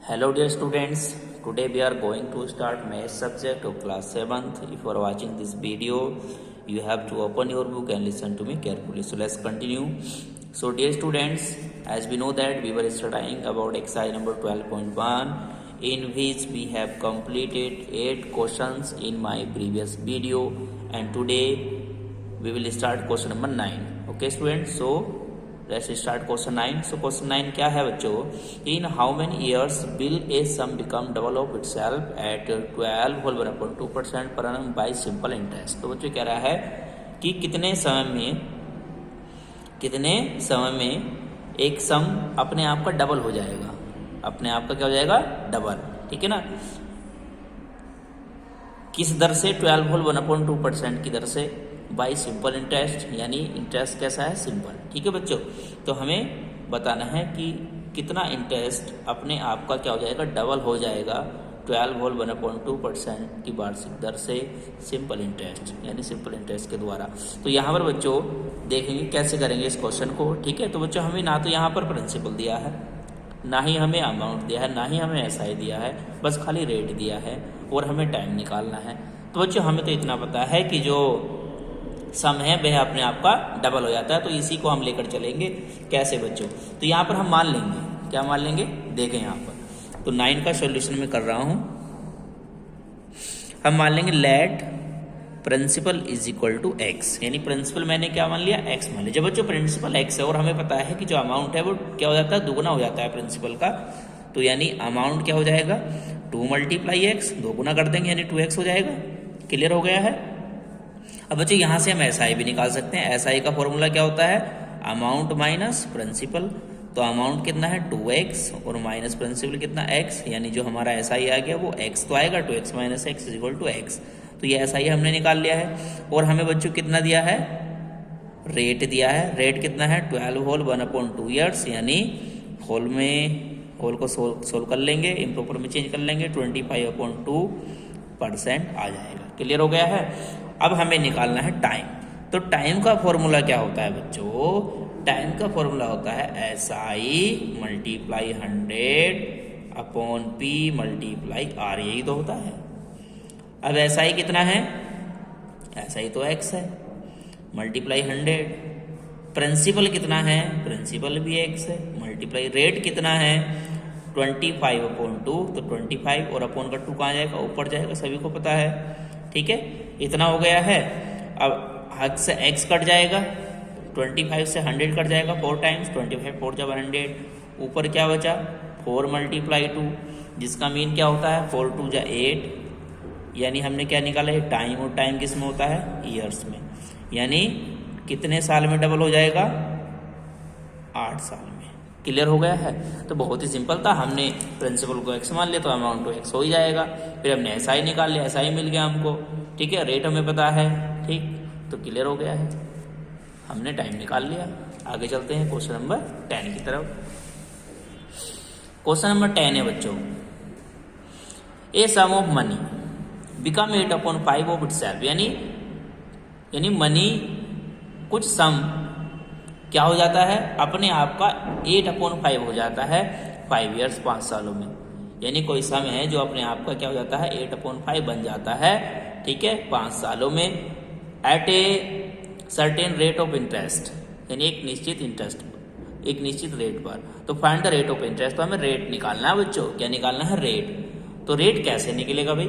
Hello dear students, today we are going to start math subject of class 7th. If you are watching this video, you have to open your book and listen to me carefully. So let's continue. So dear students, as we know that we were studying about exercise number 12.1 in which we have completed 8 questions in my previous video, and today we will start question number 9. Okay students, so let's start question 9. So question 9 क्या है बच्चों? In how many years will a sum become double of itself at 12 whole 1.2% per annum by simple interest? तो बच्चों कह रहा है कि कितने समय में एक सम अपने आप का डबल हो जाएगा, अपने आप का क्या हो जाएगा? डबल, ठीक है ना? किस दर से? 12 होल 1.2% की दर से, बाई सिंपल इंटरेस्ट, यानी इंटरेस्ट कैसा है? सिंपल, ठीक है बच्चों। तो हमें बताना है कि कितना इंटरेस्ट अपने आप का क्या हो जाएगा? डबल हो जाएगा 12 होल 1.2% की वार्षिक दर से सिंपल इंटरेस्ट, यानी सिंपल इंटरेस्ट के द्वारा। तो यहाँ पर बच्चों देखेंगे कैसे करेंगे इस क्वेश्चन को, ठीक है। तो बच्चों हमें ना तो यहाँ पर प्रिंसिपल दिया है, ना ही हमें अमाउंट दिया है, ना ही हमें एसआई दिया है, बस खाली रेट दिया है और हमें टाइम निकालना है। तो बच्चों हमें तो इतना पता है कि जो सम है वह अपने आप का डबल हो जाता है, तो इसी को हम लेकर चलेंगे। कैसे बच्चों? तो यहाँ पर हम मान लेंगे, क्या मान लेंगे? देखें यहाँ पर, तो 9 का सॉल्यूशन मैं कर रहा हूँ। हम मान लेंगे let principal is equal to x, यानी प्रिंसिपल मैंने क्या मान लिया? एक्स मान लिया। जब बच्चों प्रिंसिपल एक्स है और हमें पता है कि जो अमाउंट है वो क्या हो जाता है? दुगुना हो जाता है प्रिंसिपल का, तो यानी अमाउंट क्या हो जाएगा? 2 मल्टीप्लाई एक्स, 2 गुना कर देंगे यानी 2x हो जाएगा। क्लियर हो गया है? अब बच्चों यहाँ से हम एसआई भी निकाल सकते हैं। एसआई का फॉर्मूला क्या होता है? Amount minus principal. तो अमाउंट कितना है? 2x और माइनस प्रिंसिपल कितना? x, यानी जो हमारा एसआई आ गया वो x तो आएगा, 2x minus x is equal to x. तो ये एसआई हमने निकाल लिया है। और हमें बच्चों कितना दिया है? रेट दिया है। रेट कितना है? 12 होल 1/2 ईयर्स, यानी होल को सोल्व कर लेंगे, इम्प्रॉपर में चेंज कर लेंगे, 25/2% आ जाएगा। क्लियर हो गया है? अब हमें निकालना है टाइम। तो टाइम का फॉर्मूला क्या होता है बच्चों? टाइम का फॉर्मूला होता है SI multiply 100/P multiply R, यही तो होता है। अब SI कितना है? SI तो x है, मल्टीप्लाई 100। प्रिंसिपल कितना है? प्रिंसिपल भी x है, मल्टीप्लाई रेट कितना है? 25/2, तो 25 और अपॉन का 2 कहाँ जाएगा? ऊपर जाएगा, सभी को पता है, ठीक है। इतना हो गया है। अब हद से x कट जाएगा, 25 से 100 कट जाएगा 4 टाइम्स, 25 4 जा 100। ऊपर क्या बचा? 4 मल्टीप्लाई 2, जिसका मीन क्या होता है? 4 2 जा 8, यानी हमने क्या निकाला है? टाइम। और टाइम किस में होता है? ईयर्स में। यानी कितने साल में डबल हो जाएगा? 8 साल में। क्लियर हो गया है? तो बहुत ही सिंपल था। हमने प्रिंसिपल को x मान लिया तो अमाउंट तो x हो ही जाएगा। फिर हमने SI निकाल लिया, SI मिल गया हमको, ठीक है। रेट हमें पता है, ठीक, तो क्लियर हो गया है, हमने टाइम निकाल लिया। आगे चलते हैं क्वेश्चन नंबर 10 की तरफ। क्वेश्चन नंबर 10 है बच्चों, a sum of money become 8/5 of itself, यानी मनी कुछ सम क्या हो जाता है? अपने आप का 8/5 हो जाता है 5 ईयर्स, 5 सालों में। यानी कोई सम है जो अपने आप का क्या हो जाता है? 8/5 बन जाता है, ठीक है, 5 सालों में, at a certain rate of interest, यानी एक निश्चित इंटरेस्ट, एक निश्चित रेट पर। तो find the rate of interest, तो हमें रेट निकालना है बच्चों। क्या निकालना है? रेट। तो रेट कैसे निकलेगा भाई?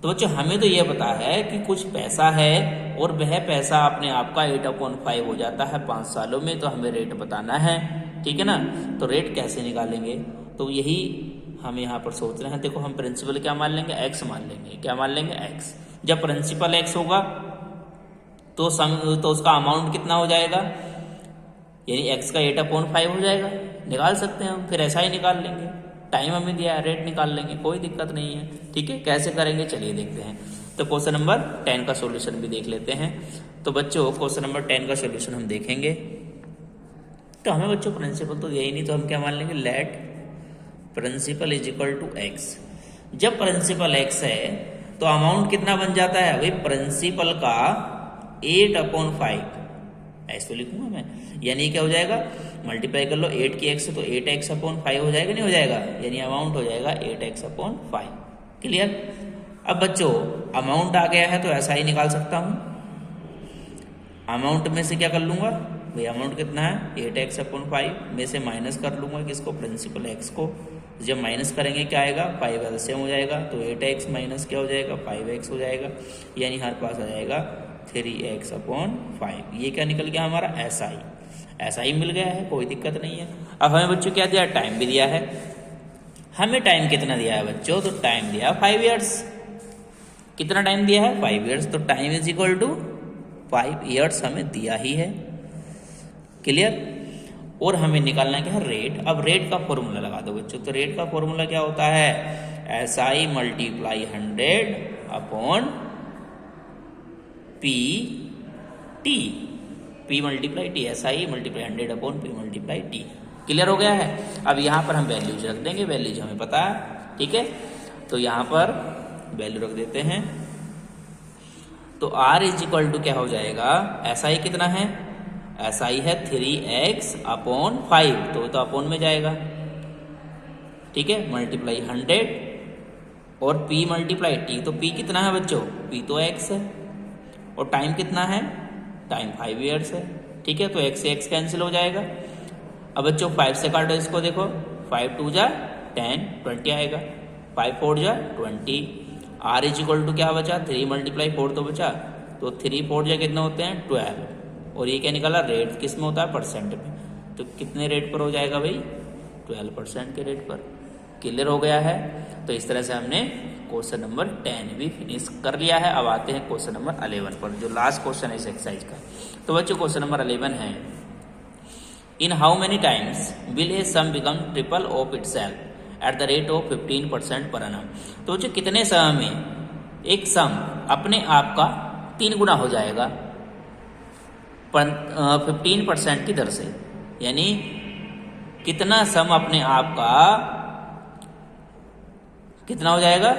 तो बच्चों हमें तो ये पता है कि कुछ पैसा है और वह पैसा अपने आप का 8/5 हो जाता है 5 सालों में, तो हमें रेट बताना है, ठीक है ना। तो रेट कैसे निकालेंगे? तो यही हम यहाँ पर सोच रहे हैं। देखो हम प्रिंसिपल क्या मान लेंगे? x मान लेंगे। क्या मान लेंगे? x। जब प्रिंसिपल x होगा तो उसका अमाउंट कितना हो जाएगा? यानी x का 8/5 हो जाएगा, निकाल सकते हैं हम। फिर SI निकाल लेंगे, टाइम हमें दिया है, रेट निकाल लेंगे, कोई दिक्कत नहीं है, ठीक है। कैसे करेंगे चलिए देखते हैं। तो क्वेश्चन नंबर 10 का सॉल्यूशन भी देख लेते हैं। तो बच्चों क्वेश्चन नंबर 10 का सॉल्यूशन हम देखेंगे। तो हमें बच्चों प्रिंसिपल तो यही नहीं, तो हम क्या मान लेंगे? Let principal is equal to x. जब प्रिंसिपल एक्स है तो अमाउंट कितना बन जाता है? भाई प्रिंसिपल का 8/5, ऐसे लिखूंगा मैं, यानी क्या हो जाएगा? मल्टीप्लाई कर लो 8 की x तो 8x अपॉन 5 हो जाएगा, नहीं हो जाएगा, यानी अमाउंट हो जाएगा 8x अपॉन 5। क्लियर। अब बच्चों अमाउंट आ गया है तो ऐसा ही निकाल सकता हूँ। अमाउंट में से क्या कर लूंगा भाई, अमाउंट कितना है 8x अपॉन 5 में से माइनस कर लूंगा किसको, प्रिंसिपल x को। जब माइनस करेंगे क्या आएगा, 5 एलसीएम हो जाएगा तो 8x माइनस क्या हो जाएगा 5x हो जाएगा, यानी हर पास आ जाएगा 3x अपॉन 5। ये क्या निकल गया हमारा SI। SI मिल गया है, कोई दिक्कत नहीं है। अब हमें बच्चों क्या दिया, टाइम भी दिया है। हमें टाइम कितना दिया है बच्चों, तो टाइम दिया 5 ईयर्स। कितना टाइम दिया है 5 ईयर्स, तो time is equal to 5 years हमें दिया ही है। क्लियर। और हमें निकालना क्या है रेट। अब रेट का फॉर्मूला लगा दो बच्चों, तो रेट का फॉर्मूला क्या होता है, SI multiply 100 upon PT, P multiply T, SI multiply 100 upon P multiply T। Clear हो गया है। अब यहाँ पर हम वैल्यूज रख देंगे, वैल्यूज हमें पता है, ठीक है। तो यहाँ पर वैल्यू रख देते हैं, तो R इज इक्वल टू क्या हो जाएगा, SI कितना है, SI है 3x अपॉन 5, तो अपॉन में जाएगा, ठीक है, मल्टीप्लाई 100 और P मल्टीप्लाई T, तो P कितना है बच्चों, P तो x है, और टाइम कितना है, टाइम 5 ईयर्स है, ठीक है। तो x से x कैंसिल हो जाएगा। अब बच्चों 5 से काटो इसको, देखो 5 2 जा 10, 20 आएगा, 5 4 जा 20। R इज इक्वल टू क्या बचा, 3 मल्टीप्लाई 4 तो बचा, तो 3 4 जा कितने होते हैं 12। और ये क्या निकाला, रेट किस में होता है, परसेंट में, तो कितने रेट पर हो जाएगा भाई, 12% के रेट पर। क्लियर हो गया है। तो इस तरह से हमने क्वेश्चन नंबर 10 भी फिनिश कर लिया है। अब आते हैं क्वेश्चन नंबर 11 पर, जो लास्ट क्वेश्चन है इस एक्सरसाइज का। तो बच्चों क्वेश्चन नंबर 11 है, in how many times will a sum become triple of itself at the rate of 15% per annum। तो बच्चों कितने समय में एक सम अपने आप का 3 गुना हो जाएगा 15% की दर से, यानी कितना सम अपने आप का कितना हो जाएगा,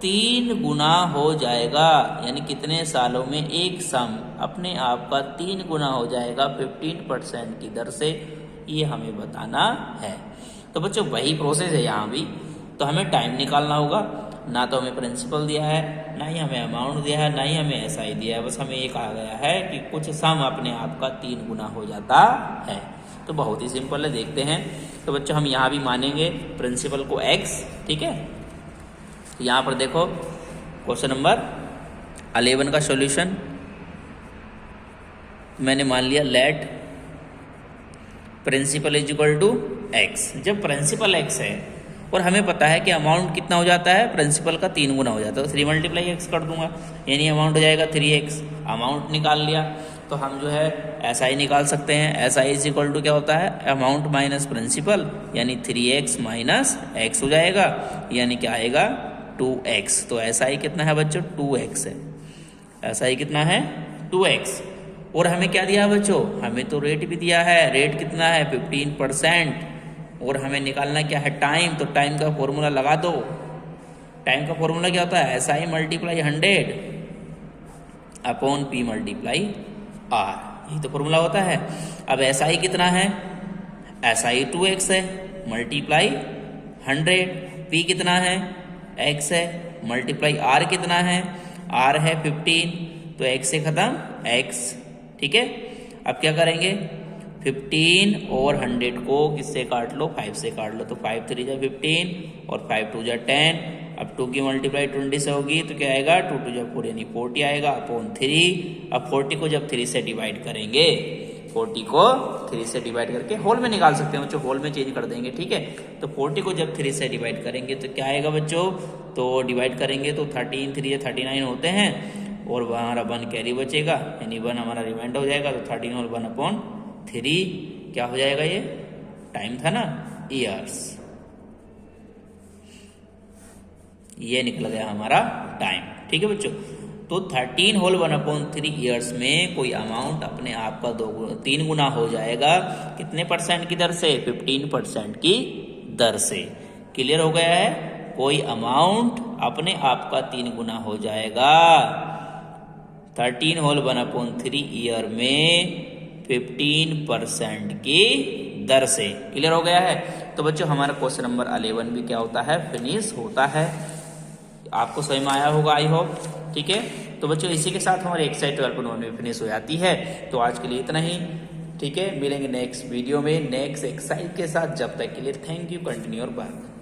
3 गुना हो जाएगा, यानी कितने सालों में एक सम अपने आप का 3 गुना हो जाएगा 15% की दर से, ये हमें बताना है। तो बच्चों वही प्रोसेस है यहाँ भी। तो हमें टाइम निकालना होगा, ना तो हमें प्रिंसिपल दिया है, ना ही हमें अमाउंट दिया है, ना ही हमें SI दिया है, बस हमें ये कहा गया है कि कुछ सम अपने आप का 3 गुना हो जाता है। तो बहुत ही सिंपल है, देखते हैं। तो बच्चों हम यहाँ भी मानेंगे प्रिंसिपल को x, ठीक है। तो यहाँ पर देखो क्वेश्चन नंबर 11 का सॉल्यूशन मैंने मान लिया, let principal is equal to x। जब प्रिंसिपल x है और हमें पता है कि अमाउंट कितना हो जाता है, प्रिंसिपल का 3 गुना हो जाता है, तो 3 मल्टीप्लाई x कर दूंगा, यानी अमाउंट हो जाएगा 3x। अमाउंट निकाल लिया तो हम जो है SI निकाल सकते हैं। SI इज इक्वल टू क्या होता है, अमाउंट माइनस प्रिंसिपल, यानी 3x माइनस x हो जाएगा, यानी क्या आएगा 2x। तो SI कितना है बच्चों, 2x है। SI कितना है 2x। और हमें क्या दिया बच्चों, हमें तो रेट भी दिया है, रेट कितना है 15%। और हमें निकालना क्या है टाइम, तो टाइम का फॉर्मूला लगा दो। टाइम का फॉर्मूला क्या होता है, SI multiply 100 upon P multiply R, यही तो फॉर्मूला होता है। अब SI कितना है, SI 2x है मल्टीप्लाई 100, P कितना है x है, मल्टीप्लाई R कितना है, R है 15, तो x से खत्म x, ठीक है। अब क्या करेंगे, 15 और 100 को किससे काट लो, 5 से काट लो, तो 5 3 जा 15 और 5 2 जा 10। अब 2 की मल्टीप्लाई 20 से होगी तो क्या आएगा, 2 2 जा 4 यानी 40 आएगा अपॉन 3। अब 40 को जब 3 से डिवाइड करेंगे, 40 को 3 से डिवाइड करके होल में निकाल सकते हैं बच्चों, होल में चेंज कर देंगे, ठीक है। तो 40 को जब 3 से डिवाइड करेंगे तो क्या आएगा बच्चों, तो डिवाइड करेंगे तो 13 3 39 होते हैं, और हमारा 1 कैरी बचेगा, यानी 1 हमारा रिमाइंडर हो जाएगा। तो 13 और 1 अपॉन 3 क्या हो जाएगा, ये टाइम था ना, ईयर्स। ये निकल गया हमारा टाइम, ठीक है बच्चों। तो 13 होल 1 अपॉन 3 ईयर्स में कोई अमाउंट अपने आप का 3 गुना हो जाएगा, कितने परसेंट की दर से, 15% की दर से। क्लियर हो गया है, कोई अमाउंट अपने आप का 3 गुना हो जाएगा 13 होल 1 अपॉन 3 ईयर में 15% की दर से। क्लियर हो गया है? तो बच्चों हमारा क्वेश्चन नंबर 11 भी क्या होता है, फिनिश होता है। आपको समझ में आया होगा आई होप। ठीक है, तो बच्चों इसी के साथ हमारी एक्सरसाइज 12.1 भी फिनिश हो जाती है। तो आज के लिए इतना ही। ठीक है, मिलेंगे नेक्स्ट वीडियो में नेक्स्ट एक्सरसाइज के साथ। जब तक के लिए थैंक यू, कंटिन्यू और बाय।